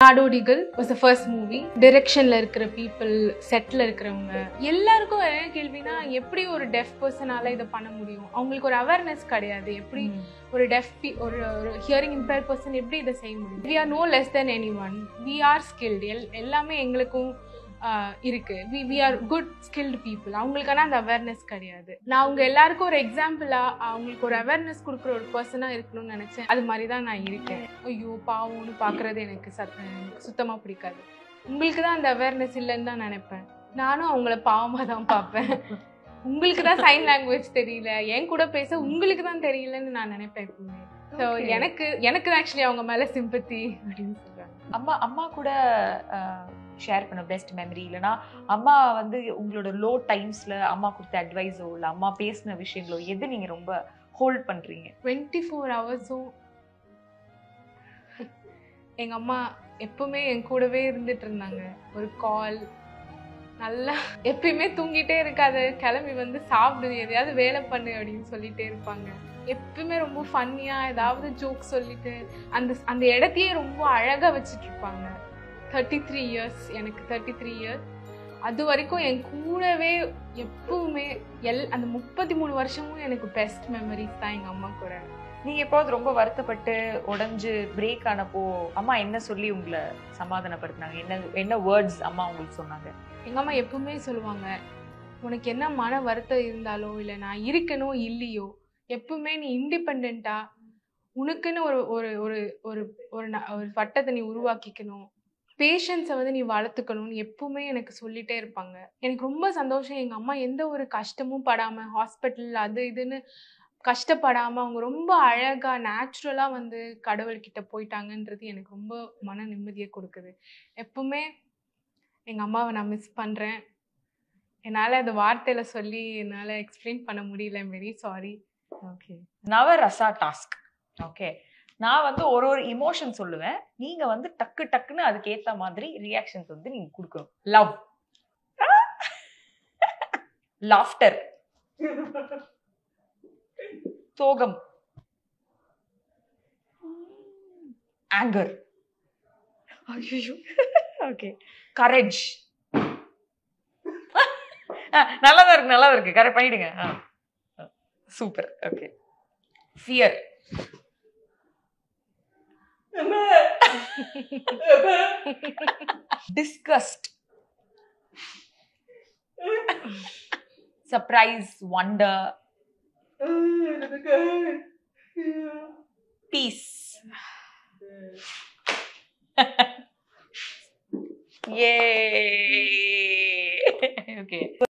Nadodigal was the first movie. டைரக்ஷன்ல இருக்கிற people, செட்ல இருக்கிறவங்க எல்லாருக்கும் என்ன கேள்வினா, எப்படி ஒரு டெஃப் பர்சனால இதை பண்ண முடியும்? அவங்களுக்கு ஒரு அவேர்னஸ் கிடையாது. எப்படி ஒரு ஒரு ஹியரிங் இம்பேர்ட் பர்சன் எப்படி இதை செய்ய முடியும்? We are no less than anyone. We are skilled. எல்லாமே எங்களுக்கும் இருக்கு. We are good skilled people. அவங்களுக்கான அந்த அவேர்னஸ் கிடையாது. நான் அவங்க எல்லாருக்கும் ஒரு எக்ஸாம்பிளா அவங்களுக்கு ஒரு அவேர்னஸ் கொடுக்குற ஒரு பர்சனா இருக்கணும்னு நினைச்சேன். அது மாதிரி தான் நான் இருக்கேன். ஐயோ பாவம்னு பாக்குறது எனக்கு சுத்தமா பிடிக்காது. உங்களுக்கு தான் அந்த அவேர்னஸ் இல்லைன்னு தான் நினைப்பேன். நானும் அவங்கள பாவமா தான் பார்ப்பேன். உங்களுக்கு தான் சைன் லாங்குவேஜ் தெரியல, என் கூட பேச உங்களுக்கு தான் தெரியலன்னு நான் நினைப்பேன் எப்பவுமே. ஸோ எனக்கு ஆக்சுவலி அவங்க மேல சிம்பத்தி அப்படின்னு சொல்றாங்க. அம்மா கூட ஷேர் பண்ண பெஸ்ட் மெமரி, இல்லைனா அம்மா வந்து உங்களோட லோ டைம்ஸ்ல அம்மா கொடுத்த அட்வைஸோ இல்லை அம்மா பேசின விஷயங்களோ எது நீங்க ரொம்ப ஹோல்ட் பண்றீங்க? 24 ஹவர்ஸும் எங்க அம்மா எப்பவுமே என் கூடவே இருந்துட்டு இருந்தாங்க. ஒரு கால், நல்லா எப்பயுமே தூங்கிட்டே இருக்காது, கிளம்பி வந்து சாப்பிடுது, எதையாவது வேலை பண்ணு அப்படின்னு சொல்லிட்டே இருப்பாங்க. எப்பவுமே ரொம்ப ஃபன்னியா ஏதாவது ஜோக் சொல்லிட்டு அந்த இடத்தையே ரொம்ப அழகா வச்சுட்டு இருப்பாங்க. 33 இயர்ஸ், எனக்கு 33 இயர்ஸ். அது வரைக்கும் என் கூடவே எப்பவுமே அந்த 33 வருஷமும் எனக்கு பெஸ்ட் மெமரிஸ் தான் எங்க அம்மா கூட. நீங்க எப்போது ரொம்ப வருத்தப்பட்டு உடஞ்சு பிரேக் ஆனப்போ அம்மா என்ன சொல்லி உங்களை சமாதானப்படுத்தினாங்க? என்ன வேர்ட்ஸ் அம்மா உங்களுக்கு சொன்னாங்க? எங்க அம்மா எப்பவுமே சொல்லுவாங்க, உனக்கு என்ன மன வருத்தம் இருந்தாலோ இல்லை நான் இருக்கணும் இல்லையோ, எப்பவுமே நீ இண்டிபெண்டா உனக்குன்னு ஒரு ஒரு ஒரு ஒரு ஒரு வட்டத்தை நீ உருவாக்கிக்கணும், பேஷன்ஸை வந்து நீ வளர்த்துக்கணும்னு எப்பவுமே எனக்கு சொல்லிட்டே இருப்பாங்க. எனக்கு ரொம்ப சந்தோஷம். எங்க அம்மா எந்த ஒரு கஷ்டமும் படாம, ஹாஸ்பிட்டல் அது இதுன்னு கஷ்டப்படாம அவங்க ரொம்ப அழகா நேச்சுரலா வந்து கடவுள்கிட்ட போயிட்டாங்கன்றது எனக்கு ரொம்ப மன நிம்மதியை கொடுக்குது. எப்பவுமே எங்க அம்மாவை நான் மிஸ் பண்றேன். என்னால அந்த வார்த்தையில சொல்லி என்னால எக்ஸ்பிளைன் பண்ண முடியல. I'm very sorry. Okay, Navarasa task. Okay, நான் வந்து ஒரு இமோஷன் சொல்லுவேன், நீங்க வந்து டக்குன்னு அதுக்கு ஏத்த மாதிரி ரியாக்ஷன்ஸ் வந்து நீங்க கொடுக்கணும். லவ், லாஃப்டர், சோகம், ஆங்கர், ஓகே, கரேஜ். நல்லதா இருக்கு, கரெக்ட் பண்ணிடுங்க. Super. Okay, fear, disgust, surprise, wonder, peace. Yay. Okay.